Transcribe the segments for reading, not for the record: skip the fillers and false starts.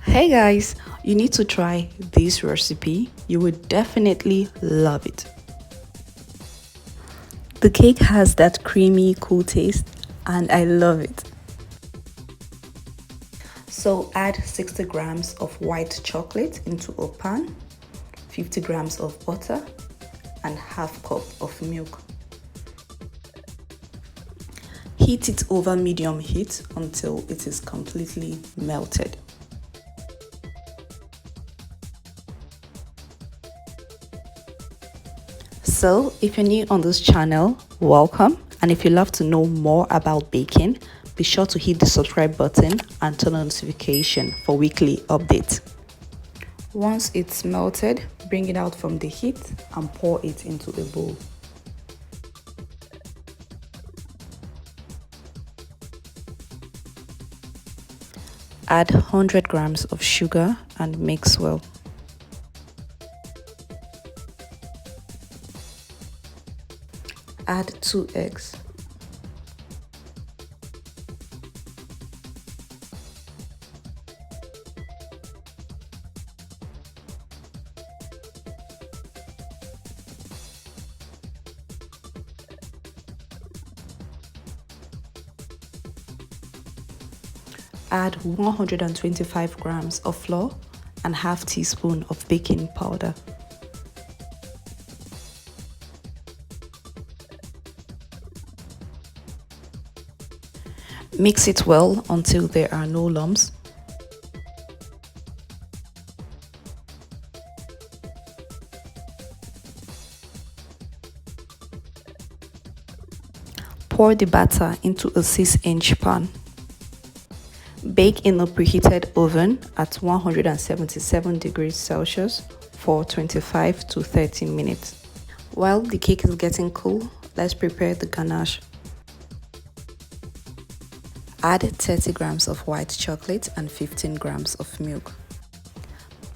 Hey guys, you need to try this recipe. You would definitely love it. The cake has that creamy, cool taste and I love it. So add 60 grams of white chocolate into a pan, 50 grams of butter and half cup of milk. Heat it over medium heat until it is completely melted. So if you're new on this channel, welcome, and if you love to know more about baking, be sure to hit the subscribe button and turn on notification for weekly updates. Once it's melted, bring it out from the heat and pour it into a bowl. Add 100 grams of sugar and mix well. Add 2 eggs. Add 125 grams of flour and half teaspoon of baking powder. Mix it well until there are no lumps. Pour the batter into a 6-inch pan. Bake in a preheated oven at 177 degrees Celsius for 25 to 30 minutes. While the cake is getting cool, let's prepare the ganache. Add 30 grams of white chocolate and 15 grams of milk.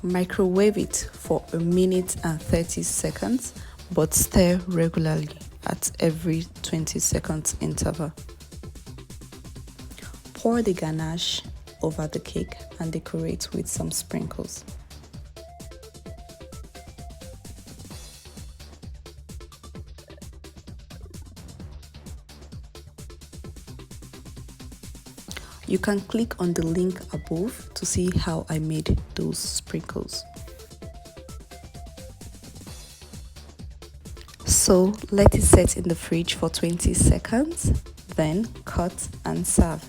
Microwave it for 1 minute and 30 seconds, but stir regularly at every 20 seconds interval. Pour the ganache over the cake and decorate with some sprinkles. You can click on the link above to see how I made those sprinkles. So let it set in the fridge for 20 seconds, then cut and serve.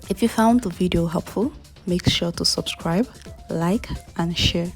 If you found the video helpful, make sure to subscribe, like and share.